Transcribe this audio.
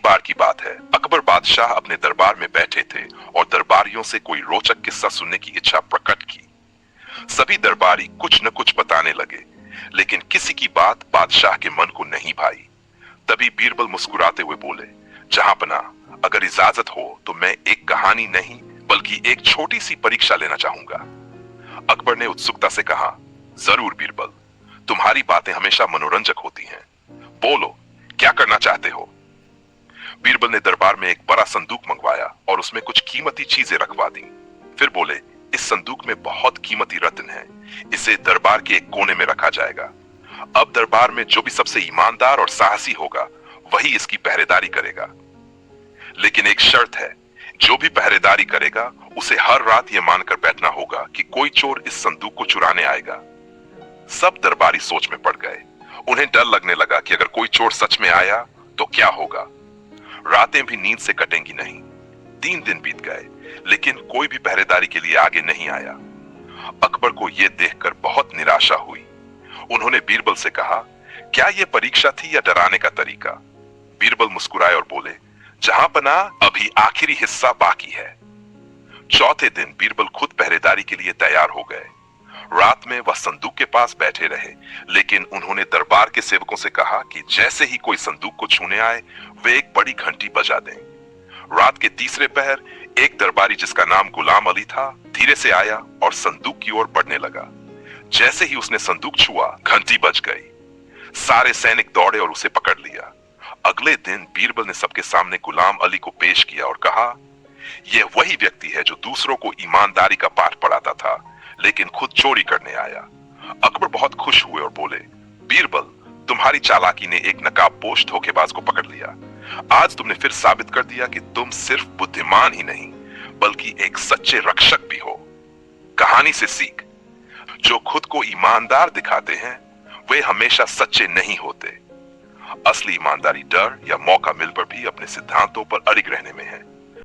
बार की बात है, अकबर बादशाह अपने दरबार में बैठे थे और दरबारियों से कोई रोचक किस्सा सुनने की इच्छा प्रकट की। सभी दरबारी कुछ न कुछ बताने लगे, लेकिन किसी की बात बादशाह के मन को नहीं भाई। तभी बीरबल मुस्कुराते हुए बोले, जहांपना, अगर इजाजत हो तो मैं एक कहानी नहीं बल्कि एक छोटी सी परीक्षा लेना चाहूंगा। अकबर ने उत्सुकता से कहा, जरूर बीरबल, तुम्हारी बातें हमेशा मनोरंजक होती हैं। बोलो, क्या करना चाहते हो? बीरबल ने दरबार में एक बड़ा संदूक मंगवाया और उसमें कुछ कीमती चीजें रखवा दी। फिर बोले, इस संदूक में बहुत कीमती रत्न है, इसे दरबार के एक कोने में रखा जाएगा। अब दरबार में जो भी सबसे ईमानदार और साहसी होगा वही इसकी पहरेदारी करेगा। लेकिन एक शर्त है, जो भी पहरेदारी करेगा उसे हर रात यह मानकर बैठना होगा कि कोई चोर इस संदूक को चुराने आएगा। सब दरबारी सोच में पड़ गए। उन्हें डर लगने लगा कि अगर कोई चोर सच में आया तो क्या होगा। रातें भी नींद से कटेंगी नहीं। 3 दिन बीत गए, लेकिन कोई भी पहरेदारी के लिए आगे नहीं आया। अकबर को यह देखकर बहुत निराशा हुई। उन्होंने बीरबल से कहा, क्या यह परीक्षा थी या डराने का तरीका? बीरबल मुस्कुराए और बोले, जहांपना, अभी आखिरी हिस्सा बाकी है। चौथे दिन बीरबल खुद पहरेदारी के लिए तैयार हो गए। रात में वह संदूक के पास बैठे रहे, लेकिन उन्होंने दरबार के सेवकों से कहा कि जैसे ही कोई संदूक को छूने आए वे एक बड़ी घंटी बजा दें। रात के तीसरे पहर एक दरबारी जिसका नाम गुलाम अली था धीरे से आया और संदूक की ओर बढ़ने लगा। जैसे ही उसने संदूक छुआ, घंटी बज गई। सारे सैनिक दौड़े और उसे पकड़ लिया। अगले दिन बीरबल ने सबके सामने गुलाम अली को पेश किया और कहा, यह वही व्यक्ति है जो दूसरों को ईमानदारी का पाठ पढ़ाता था, लेकिन खुद चोरी करने आया। अकबर बहुत खुश हुए और बोले, बीरबल, तुम्हारी चालाकी ने एक नकाबपोश धोखेबाज को पकड़ लिया। आज तुमने फिर साबित कर दिया कि तुम सिर्फ बुद्धिमान ही नहीं बल्कि एक सच्चे रक्षक भी हो। कहानी से सीख, जो खुद को ईमानदार दिखाते हैं वे हमेशा सच्चे नहीं होते। असली ईमानदारी डर या मौका मिल पर भी अपने सिद्धांतों पर अड़िग रहने में है।